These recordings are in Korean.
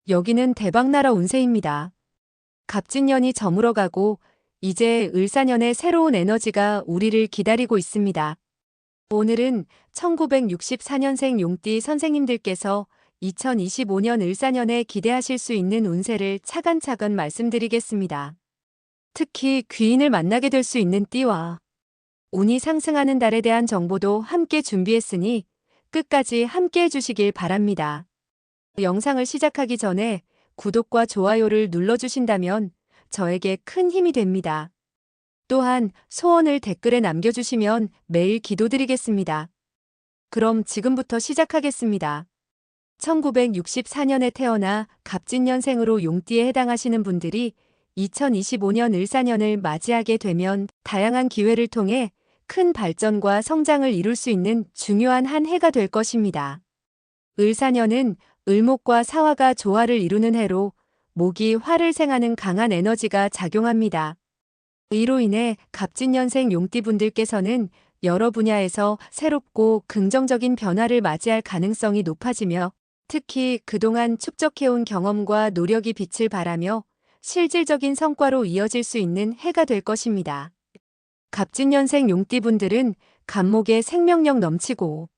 여기는 대박나라 운세입니다. 갑진년이 저물어가고 이제 을사년의 새로운 에너지가 우리를 기다리고 있습니다. 오늘은 1964년생 용띠 선생님들께서 2025년 을사년에 기대하실 수 있는 운세를 차근차근 말씀드리겠습니다. 특히 귀인을 만나게 될 수 있는 띠와 운이 상승하는 달에 대한 정보도 함께 준비했으니 끝까지 함께 해주시길 바랍니다. 영상을 시작하기 전에 구독과 좋아요를 눌러주신다면 저에게 큰 힘이 됩니다. 또한 소원을 댓글에 남겨주시면 매일 기도드리겠습니다. 그럼 지금부터 시작하겠습니다. 1964년에 태어나 갑진년생으로 용띠에 해당하시는 분들이 2025년 을사년을 맞이하게 되면 다양한 기회를 통해 큰 발전과 성장을 이룰 수 있는 중요한 한 해가 될 것입니다. 을사년은 을목과 사화가 조화를 이루는 해로 목이 화를 생하는 강한 에너지가 작용합니다. 이로 인해 갑진년생 용띠분들께서는 여러 분야에서 새롭고 긍정적인 변화를 맞이할 가능성이 높아지며 특히 그동안 축적해온 경험과 노력이 빛을 발하며 실질적인 성과로 이어질 수 있는 해가 될 것입니다. 갑진년생 용띠분들은 갑목에 생명력 넘치고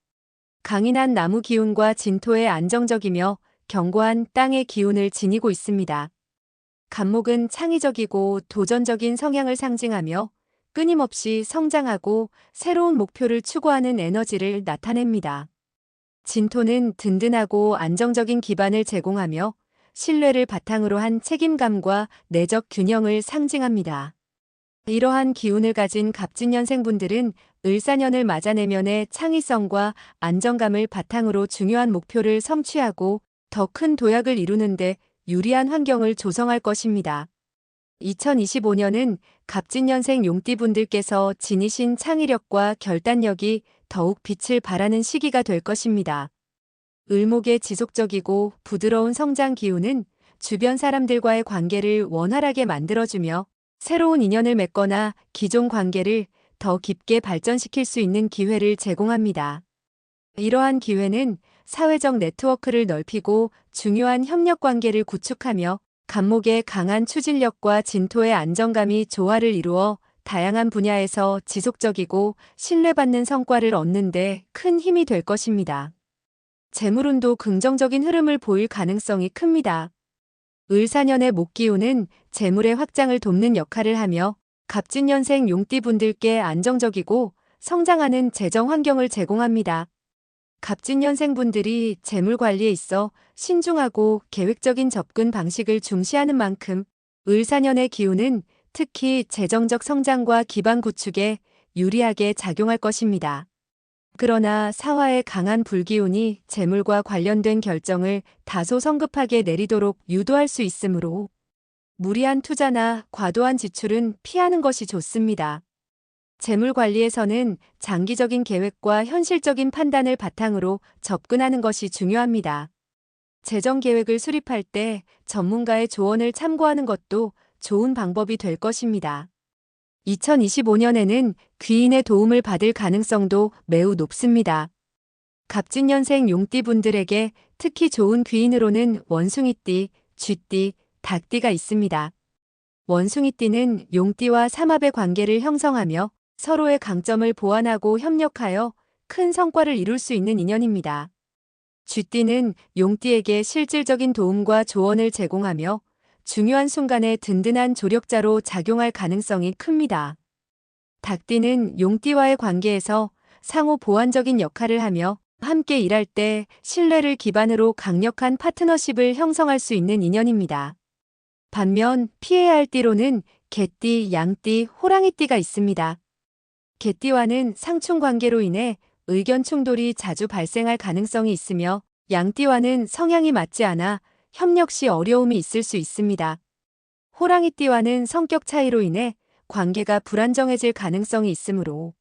강인한 나무 기운과 진토의 안정적이며 견고한 땅의 기운을 지니고 있습니다. 갑목은 창의적이고 도전적인 성향을 상징하며 끊임없이 성장하고 새로운 목표를 추구하는 에너지를 나타냅니다. 진토는 든든하고 안정적인 기반을 제공하며 신뢰를 바탕으로 한 책임감과 내적 균형을 상징합니다. 이러한 기운을 가진 갑진년생분들은 을사년을 맞아 내면의 창의성과 안정감을 바탕으로 중요한 목표를 성취하고 더 큰 도약을 이루는데 유리한 환경을 조성할 것입니다. 2025년은 갑진년생 용띠분들께서 지니신 창의력과 결단력이 더욱 빛을 발하는 시기가 될 것입니다. 을목의 지속적이고 부드러운 성장 기운은 주변 사람들과의 관계를 원활하게 만들어주며 새로운 인연을 맺거나 기존 관계를 더 깊게 발전시킬 수 있는 기회를 제공합니다. 이러한 기회는 사회적 네트워크를 넓히고 중요한 협력 관계를 구축하며 갑목의 강한 추진력과 진토의 안정감이 조화를 이루어 다양한 분야에서 지속적이고 신뢰받는 성과를 얻는 데 큰 힘이 될 것입니다. 재물운도 긍정적인 흐름을 보일 가능성이 큽니다. 을사년의 목기운은 재물의 확장을 돕는 역할을 하며 갑진년생 용띠분들께 안정적이고 성장하는 재정 환경을 제공합니다. 갑진년생분들이 재물 관리에 있어 신중하고 계획적인 접근 방식을 중시하는 만큼 을사년의 기운은 특히 재정적 성장과 기반 구축에 유리하게 작용할 것입니다. 그러나 사화의 강한 불기운이 재물과 관련된 결정을 다소 성급하게 내리도록 유도할 수 있으므로 무리한 투자나 과도한 지출은 피하는 것이 좋습니다. 재물 관리에서는 장기적인 계획과 현실적인 판단을 바탕으로 접근하는 것이 중요합니다. 재정 계획을 수립할 때 전문가의 조언을 참고하는 것도 좋은 방법이 될 것입니다. 2025년에는 귀인의 도움을 받을 가능성도 매우 높습니다. 갑진년생 용띠분들에게 특히 좋은 귀인으로는 원숭이띠, 쥐띠, 닭띠가 있습니다. 원숭이띠는 용띠와 삼합의 관계를 형성하며 서로의 강점을 보완하고 협력하여 큰 성과를 이룰 수 있는 인연입니다. 쥐띠는 용띠에게 실질적인 도움과 조언을 제공하며 중요한 순간에 든든한 조력자로 작용할 가능성이 큽니다. 닭띠는 용띠와의 관계에서 상호 보완적인 역할을 하며 함께 일할 때 신뢰를 기반으로 강력한 파트너십을 형성할 수 있는 인연입니다. 반면 피해야 할 띠로는 개띠, 양띠, 호랑이띠가 있습니다. 개띠와는 상충 관계로 인해 의견 충돌이 자주 발생할 가능성이 있으며 양띠와는 성향이 맞지 않아 협력 시 어려움이 있을 수 있습니다. 호랑이띠와는 성격 차이로 인해 관계가 불안정해질 가능성이 있으므로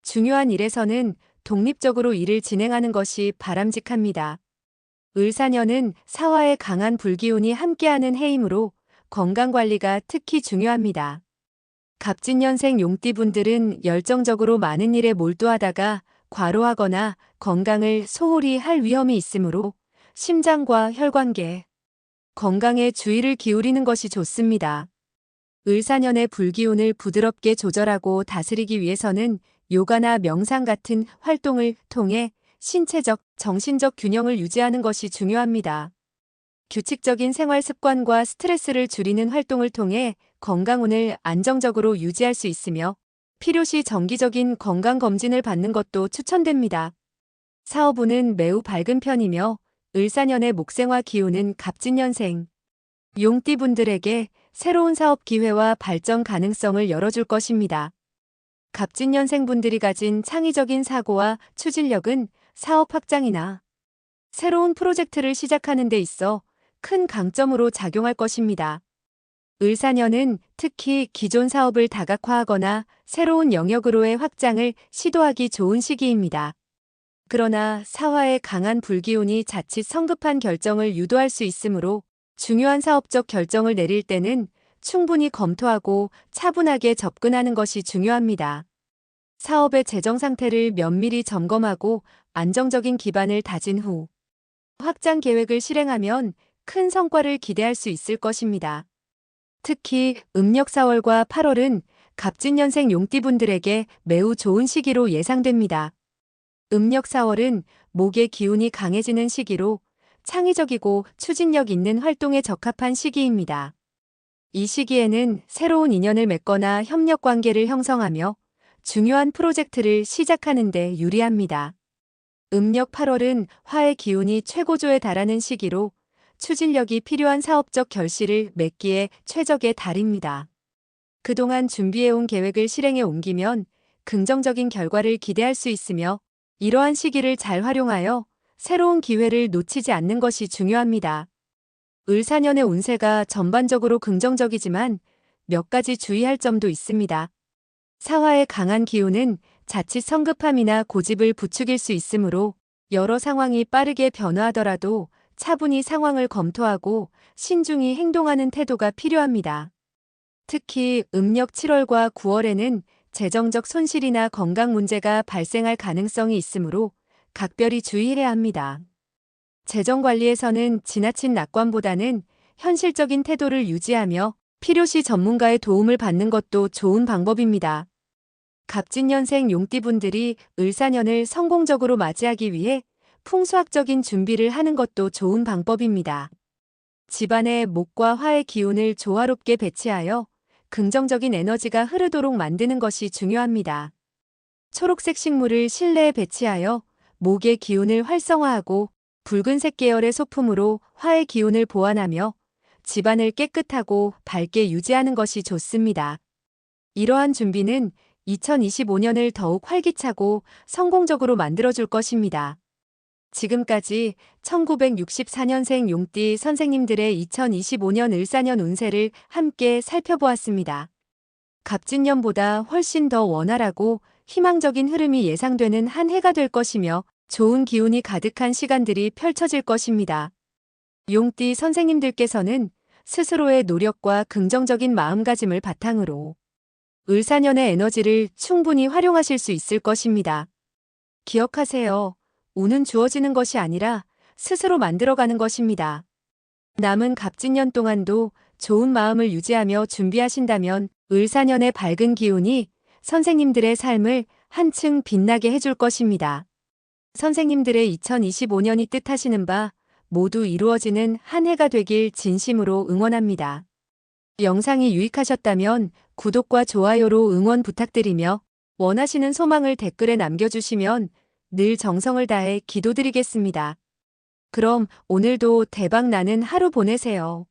중요한 일에서는 독립적으로 일을 진행하는 것이 바람직합니다. 을사년은 사화의 강한 불기운이 함께하는 해이므로 건강관리가 특히 중요합니다. 갑진년생 용띠분들은 열정적으로 많은 일에 몰두하다가 과로하거나 건강을 소홀히 할 위험이 있으므로 심장과 혈관계, 건강에 주의를 기울이는 것이 좋습니다. 을사년의 불기운을 부드럽게 조절하고 다스리기 위해서는 요가나 명상 같은 활동을 통해 신체적, 정신적 균형을 유지하는 것이 중요합니다. 규칙적인 생활 습관과 스트레스를 줄이는 활동을 통해 건강운을 안정적으로 유지할 수 있으며 필요시 정기적인 건강검진을 받는 것도 추천됩니다. 사업운은 매우 밝은 편이며 을사년의 목생화 기운은 갑진년생, 용띠분들에게 새로운 사업 기회와 발전 가능성을 열어줄 것입니다. 갑진년생분들이 가진 창의적인 사고와 추진력은 사업 확장이나 새로운 프로젝트를 시작하는 데 있어 큰 강점으로 작용할 것입니다. 을사년은 특히 기존 사업을 다각화하거나 새로운 영역으로의 확장을 시도하기 좋은 시기입니다. 그러나 사화의 강한 불기운이 자칫 성급한 결정을 유도할 수 있으므로 중요한 사업적 결정을 내릴 때는 충분히 검토하고 차분하게 접근하는 것이 중요합니다. 사업의 재정 상태를 면밀히 점검하고 안정적인 기반을 다진 후 확장 계획을 실행하면 큰 성과를 기대할 수 있을 것입니다. 특히 음력 4월과 8월은 갑진년생 용띠분들에게 매우 좋은 시기로 예상됩니다. 음력 4월은 목의 기운이 강해지는 시기로 창의적이고 추진력 있는 활동에 적합한 시기입니다. 이 시기에는 새로운 인연을 맺거나 협력 관계를 형성하며 중요한 프로젝트를 시작하는 데 유리합니다. 음력 8월은 화의 기운이 최고조에 달하는 시기로 추진력이 필요한 사업적 결실을 맺기에 최적의 달입니다. 그동안 준비해온 계획을 실행에 옮기면 긍정적인 결과를 기대할 수 있으며 이러한 시기를 잘 활용하여 새로운 기회를 놓치지 않는 것이 중요합니다. 을사년의 운세가 전반적으로 긍정적이지만 몇 가지 주의할 점도 있습니다. 사화의 강한 기운은 자칫 성급함이나 고집을 부추길 수 있으므로 여러 상황이 빠르게 변화하더라도 차분히 상황을 검토하고 신중히 행동하는 태도가 필요합니다. 특히 음력 7월과 9월에는 재정적 손실이나 건강 문제가 발생할 가능성이 있으므로 각별히 주의해야 합니다. 재정 관리에서는 지나친 낙관보다는 현실적인 태도를 유지하며 필요시 전문가의 도움을 받는 것도 좋은 방법입니다. 갑진년생 용띠분들이 을사년을 성공적으로 맞이하기 위해 풍수학적인 준비를 하는 것도 좋은 방법입니다. 집안의 목과 화의 기운을 조화롭게 배치하여 긍정적인 에너지가 흐르도록 만드는 것이 중요합니다. 초록색 식물을 실내에 배치하여 목의 기운을 활성화하고 붉은색 계열의 소품으로 화의 기운을 보완하며 집안을 깨끗하고 밝게 유지하는 것이 좋습니다. 이러한 준비는 2025년을 더욱 활기차고 성공적으로 만들어줄 것입니다. 지금까지 1964년생 용띠 선생님들의 2025년 을사년 운세를 함께 살펴보았습니다. 갑진년보다 훨씬 더 원활하고 희망적인 흐름이 예상되는 한 해가 될 것이며 좋은 기운이 가득한 시간들이 펼쳐질 것입니다. 용띠 선생님들께서는 스스로의 노력과 긍정적인 마음가짐을 바탕으로 을사년의 에너지를 충분히 활용하실 수 있을 것입니다. 기억하세요. 운은 주어지는 것이 아니라 스스로 만들어가는 것입니다. 남은 갑진년 동안도 좋은 마음을 유지하며 준비하신다면 을사년의 밝은 기운이 선생님들의 삶을 한층 빛나게 해줄 것입니다. 선생님들의 2025년이 뜻하시는 바 모두 이루어지는 한 해가 되길 진심으로 응원합니다. 영상이 유익하셨다면 구독과 좋아요로 응원 부탁드리며 원하시는 소망을 댓글에 남겨주시면 늘 정성을 다해 기도드리겠습니다. 그럼 오늘도 대박 나는 하루 보내세요.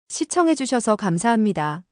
시청해주셔서 감사합니다.